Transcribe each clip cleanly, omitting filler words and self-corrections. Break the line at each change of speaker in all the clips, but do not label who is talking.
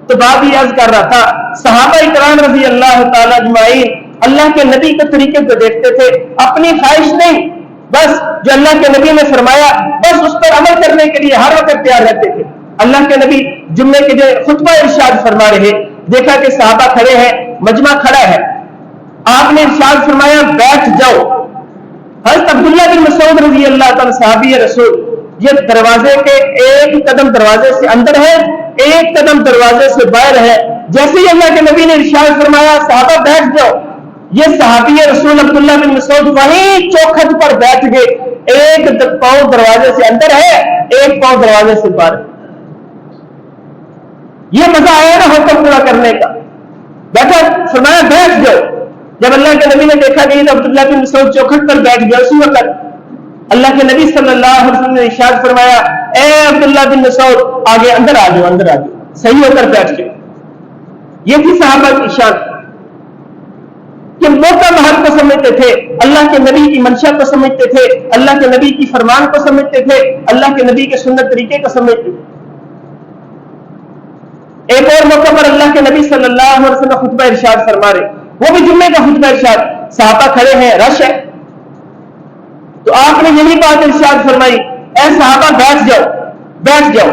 تو بات یہ عرض کر رہا تھا، صحابہ اکرام رضی اللہ تعالیٰ اجمعین اللہ کے نبی کے طریقے کو دیکھتے تھے، اپنی خواہش نہیں، بس جو اللہ کے نبی نے فرمایا بس اس پر عمل کرنے کے لیے ہر وقت تیار رہتے تھے۔ اللہ کے نبی جمعے کے جو خطبہ ارشاد فرما رہے، دیکھا کہ صحابہ کھڑے ہیں، مجمع کھڑا ہے، آپ نے ارشاد فرمایا بیٹھ جاؤ۔ حضرت عبداللہ بن مسعود رضی اللہ تعالیٰ صحابی رسول، یہ دروازے کے ایک قدم دروازے سے اندر ہے، ایک قدم دروازے سے باہر ہے۔ جیسے ہی اللہ کے نبی نے ارشاد فرمایا صحابہ بیٹھ جاؤ، یہ صحابی رسول عبداللہ بن مسعود وہیں چوکھٹ پر بیٹھ گئے، ایک پاؤں دروازے سے اندر ہے، ایک پاؤں دروازے سے باہر۔ یہ مزہ آیا نا حکم پورا کرنے کا، بیٹھا فرمایا بیٹھ جاؤ۔ جب اللہ کے نبی نے دیکھا کہ عبداللہ بن مسعود چوکھٹ پر بیٹھ گیا، اسی وقت اللہ کے نبی صلی اللہ علیہ وسلم نے ارشاد فرمایا اے عبداللہ بن مسعود آگے اندر آ جاؤ، اندر آ جاؤ، صحیح ہو کر بیٹھ جاؤ۔ یہ تھی صحابہ کی شان کہ موقع محل کو سمجھتے تھے، اللہ کے نبی کی منشا کو سمجھتے تھے، اللہ کے نبی کی فرمان کو سمجھتے تھے، اللہ کے نبی کے سنت طریقے کو سمجھتے تھے۔ ایک اور موقع پر اللہ کے نبی صلی اللہ علیہ وسلم خطبہ ارشاد فرما رہے، وہ بھی جمعے کا خطبہ ارشاد، صحابہ کھڑے ہیں، رش ہے، تو آپ نے یہی بات ارشاد فرمائی اے صحابہ بیٹھ جاؤ، بیٹھ جاؤ۔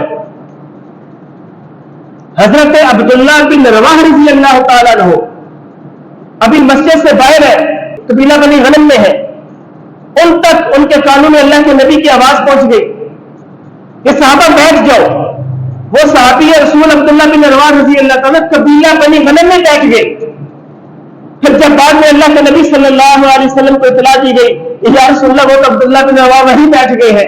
حضرت عبداللہ بن رواحہ رضی اللہ تعالیٰ عنہ ابھی مسجد سے باہر ہے، قبیلہ بنی غنم میں ہے، ان تک ان کے کانوں میں اللہ کے نبی کی آواز پہنچ گئی کہ صحابہ بیٹھ جاؤ۔ وہ صحابی رسول عبداللہ بن رواحہ رضی اللہ تعالیٰ قبیلہ بنی غنم میں بیٹھ گئے۔ پھر جب بعد میں اللہ کے نبی صلی اللہ علیہ وسلم کو اطلاع دی گئی یا رسول اللہ وہ عبداللہ بن رواحہ وہیں بیٹھ گئے ہیں،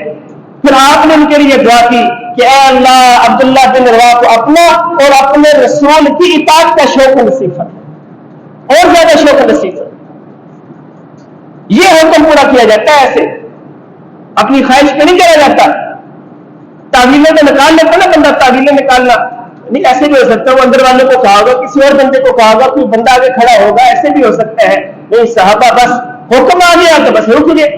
پھر آپ نے ان کے لیے دعا کی کہ اے اللہ عبداللہ بن رواحہ کو اپنا اور اپنے رسول کی اطاعت کا شوق نصیب فرما، اور زیادہ شوق نصیب فرما۔ یہ حکم پورا کیا جاتا ہے، ایسے اپنی خواہش پہ نہیں کرا جاتا۔ تعویلیں تو نکال لیتا نا بندہ، تعویلیں نکالنا نہیں، ایسے بھی ہو سکتا ہے وہ اندر والوں کو کہا ہوگا، کسی اور بندے کو کہا ہوگا، کوئی بندہ آگے کھڑا ہوگا، ایسے بھی ہو سکتا ہے۔ نہیں، صحابہ بس حکم آ گیا تو بس رک گئے،